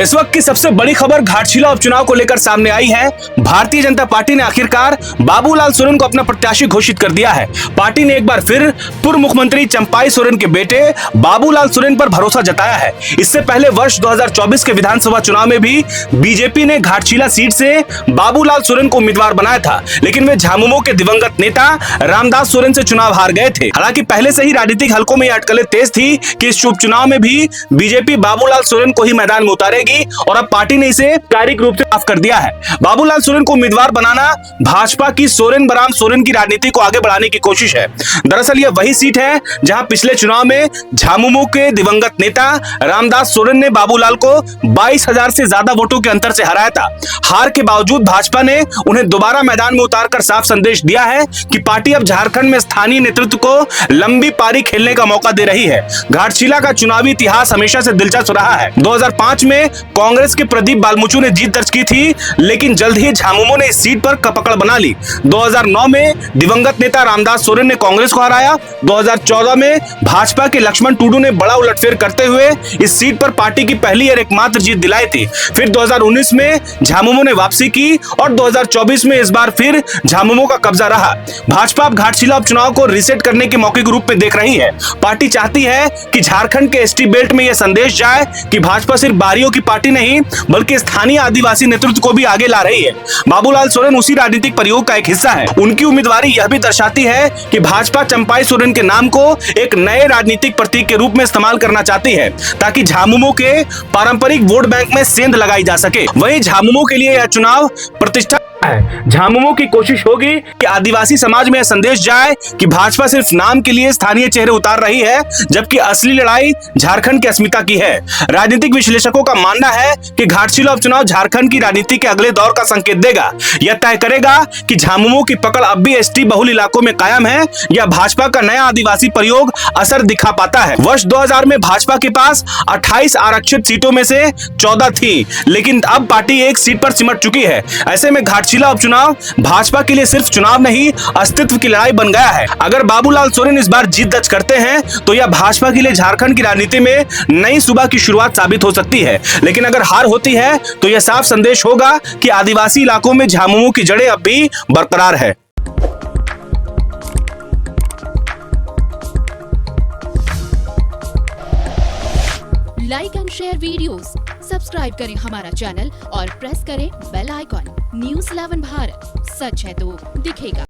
इस वक्त की सबसे बड़ी खबर घाटशिला उपचुनाव को लेकर सामने आई है। भारतीय जनता पार्टी ने आखिरकार बाबूलाल सोरेन को अपना प्रत्याशी घोषित कर दिया है। पार्टी ने एक बार फिर पूर्व मुख्यमंत्री चंपाई सोरेन के बेटे बाबूलाल सोरेन पर भरोसा जताया है। इससे पहले वर्ष 2024 के विधानसभा चुनाव में भी बीजेपी ने घाटशिला सीट से बाबूलाल सोरेन को उम्मीदवार बनाया था, लेकिन वे झामुमो के दिवंगत नेता रामदास सोरेन से चुनाव हार गए थे। हालांकि पहले से ही राजनीतिक हलकों में यह अटकलें तेज थी कि इस उपचुनाव में भी बीजेपी बाबूलाल सोरेन को ही मैदान में उतारेगी और अब पार्टी ने इसे आधिकारिक रूप से साफ कर दिया है। बाबूलाल सोरेन को उम्मीदवार बनाना भाजपा की सोरेन बराम सोरेन की राजनीति को आगे बढ़ाने की कोशिश है। दरअसल यह वही सीट है जहां पिछले चुनाव में झामुमो के दिवंगत नेता रामदास सोरेन ने बाबूलाल को 22,000 से ज्यादा वोटों के अंतर से हराया था। हार के बावजूद भाजपा ने उन्हें दोबारा मैदान में उतारकर साफ संदेश दिया है कि पार्टी अब झारखंड में स्थानीय नेतृत्व को लंबी पारी खेलने का मौका दे रही है। घाटशिला का चुनावी इतिहास हमेशा से दिलचस्प रहा है। 2005 में कांग्रेस के प्रदीप बालमुचु ने जीत दर्ज की थी, लेकिन जल्द ही झामुमो ने इस सीट पर पकड़ बना ली। 2009 में दिवंगत नेता रामदास सोरेन ने कांग्रेस को हराया। 2014 में भाजपा के लक्ष्मण टुडू ने बड़ा उलटफेर करते हुए इस सीट पर पार्टी की पहली और एकमात्र जीत दिलाई थी। फिर 2019 में झामुमो ने वापसी की और 2024 में इस बार फिर झामुमो का कब्जा रहा। भाजपा अब घाटशिला उपचुनाव को रीसेट करने के मौके के रूप में देख रही है। पार्टी चाहती है कि झारखंड के एसटी बेल्ट में यह संदेश जाए कि भाजपा सिर्फ बारियों की पार्टी नहीं बल्कि स्थानीय आदिवासी नेतृत्व को भी आगे ला रही है। बाबूलाल सोरेन उसी राजनीतिक प्रयोग का एक हिस्सा है। उनकी उम्मीदवारी यह भी दर्शाती है कि भाजपा चंपाई सोरेन के नाम को एक नए राजनीतिक प्रतीक के रूप में इस्तेमाल करना चाहती है ताकि झामुमो के पारंपरिक वोट बैंक में सेंध लगाई जा सके। वहीं झामुमो के लिए यह चुनाव प्रतिष्ठा है। झामुमो की कोशिश होगी कि आदिवासी समाज में यह संदेश जाए कि भाजपा सिर्फ नाम के लिए स्थानीय चेहरे उतार रही है, जबकि असली लड़ाई झारखंड की अस्मिता की है। राजनीतिक विश्लेषकों का मानना है कि घाटशिला उपचुनाव झारखंड की राजनीति के अगले दौर का संकेत देगा। यह तय करेगा कि झामुमो की पकड़ अब भी एसटी बहुल इलाकों में कायम है या भाजपा का नया आदिवासी प्रयोग असर दिखा पाता है। वर्ष 2000 में भाजपा के पास 28 आरक्षित सीटों में से 14 थी, लेकिन अब पार्टी एक सीट पर सिमट चुकी है। ऐसे में घाटशिला उपचुनाव भाजपा के लिए सिर्फ चुनाव नहीं, अस्तित्व की लड़ाई बन गया है। अगर बाबूलाल सोरेन इस बार जीत दर्ज करते हैं तो यह भाजपा के लिए झारखंड की राजनीति में नई सुबह की शुरुआत साबित हो सकती है, लेकिन अगर हार होती है तो यह साफ संदेश होगा कि आदिवासी इलाकों में झामुमो की जड़ें अब भी बरकरार है। Like and share videos, subscribe करें हमारा चैनल और प्रेस करें बेल आइकॉन। न्यूज़ 11 भारत, सच है तो दिखेगा।